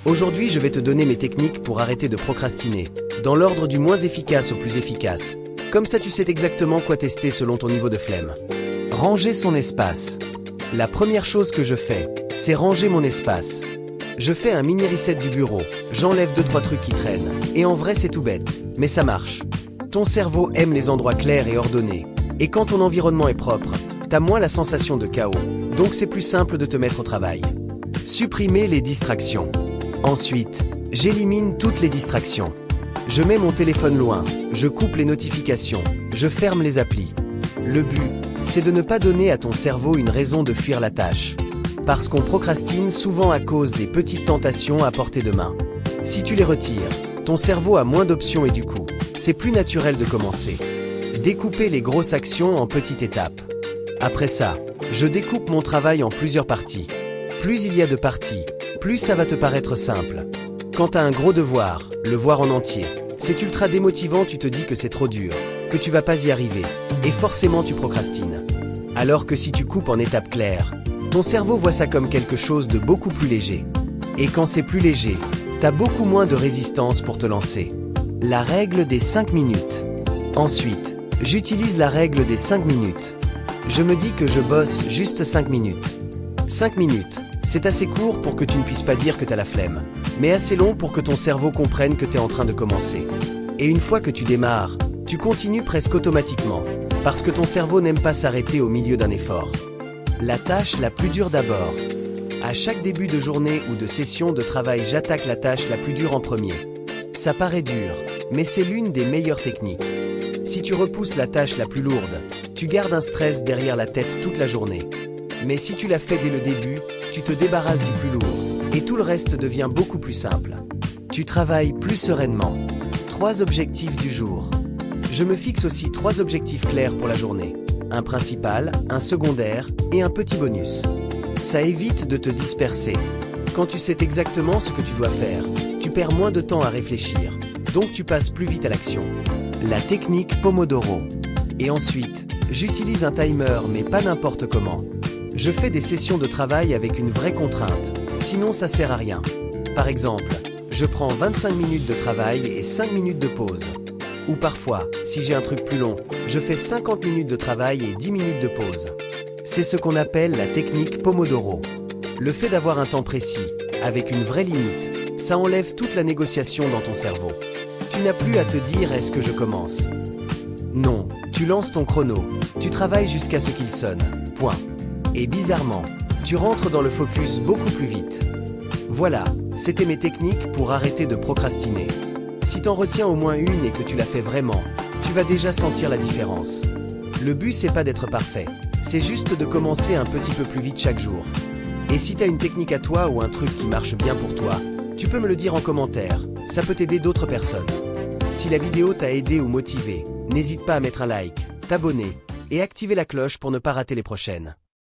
Aujourd'hui, je vais te donner mes techniques pour arrêter de procrastiner, dans l'ordre du moins efficace au plus efficace. Comme ça, tu sais exactement quoi tester selon ton niveau de flemme. Ranger son espace. La première chose que je fais, c'est ranger mon espace. Je fais un mini reset du bureau, j'enlève 2-3 trucs qui traînent. Et en vrai, c'est tout bête, mais ça marche. Ton cerveau aime les endroits clairs et ordonnés. Et quand ton environnement est propre, t'as moins la sensation de chaos. Donc c'est plus simple de te mettre au travail. Supprimer les distractions. Ensuite, j'élimine toutes les distractions. Je mets mon téléphone loin, je coupe les notifications, je ferme les applis. Le but, c'est de ne pas donner à ton cerveau une raison de fuir la tâche. Parce qu'on procrastine souvent à cause des petites tentations à portée de main. Si tu les retires, ton cerveau a moins d'options et du coup, c'est plus naturel de commencer. Découper les grosses actions en petites étapes. Après ça, je découpe mon travail en plusieurs parties. Plus il y a de parties, plus ça va te paraître simple. Quand t'as un gros devoir, le voir en entier, c'est ultra démotivant, tu te dis que c'est trop dur, que tu vas pas y arriver, et forcément tu procrastines. Alors que si tu coupes en étapes claires, ton cerveau voit ça comme quelque chose de beaucoup plus léger. Et quand c'est plus léger, t'as beaucoup moins de résistance pour te lancer. La règle des 5 minutes. Ensuite, j'utilise la règle des 5 minutes. Je me dis que je bosse juste 5 minutes. 5 minutes, c'est assez court pour que tu ne puisses pas dire que t'as la flemme, mais assez long pour que ton cerveau comprenne que t'es en train de commencer. Et une fois que tu démarres, tu continues presque automatiquement, parce que ton cerveau n'aime pas s'arrêter au milieu d'un effort. La tâche la plus dure d'abord. À chaque début de journée ou de session de travail, j'attaque la tâche la plus dure en premier. Ça paraît dur, mais c'est l'une des meilleures techniques. Si tu repousses la tâche la plus lourde, tu gardes un stress derrière la tête toute la journée. Mais si tu l'as fait dès le début, tu te débarrasses du plus lourd, et tout le reste devient beaucoup plus simple. Tu travailles plus sereinement. 3 objectifs du jour. Je me fixe aussi 3 objectifs clairs pour la journée. Un principal, un secondaire et un petit bonus. Ça évite de te disperser. Quand tu sais exactement ce que tu dois faire, tu perds moins de temps à réfléchir, donc tu passes plus vite à l'action. La technique Pomodoro. Et ensuite, j'utilise un timer mais pas n'importe comment. Je fais des sessions de travail avec une vraie contrainte, sinon ça sert à rien. Par exemple, je prends 25 minutes de travail et 5 minutes de pause. Ou parfois, si j'ai un truc plus long, je fais 50 minutes de travail et 10 minutes de pause. C'est ce qu'on appelle la technique Pomodoro. Le fait d'avoir un temps précis, avec une vraie limite, ça enlève toute la négociation dans ton cerveau. Tu n'as plus à te dire « est-ce que je commence ?» Non, tu lances ton chrono, tu travailles jusqu'à ce qu'il sonne, point. Et bizarrement, tu rentres dans le focus beaucoup plus vite. Voilà, c'était mes techniques pour arrêter de procrastiner. Si t'en retiens au moins une et que tu la fais vraiment, tu vas déjà sentir la différence. Le but c'est pas d'être parfait, c'est juste de commencer un petit peu plus vite chaque jour. Et si t'as une technique à toi ou un truc qui marche bien pour toi, tu peux me le dire en commentaire, ça peut aider d'autres personnes. Si la vidéo t'a aidé ou motivé, n'hésite pas à mettre un like, t'abonner et activer la cloche pour ne pas rater les prochaines.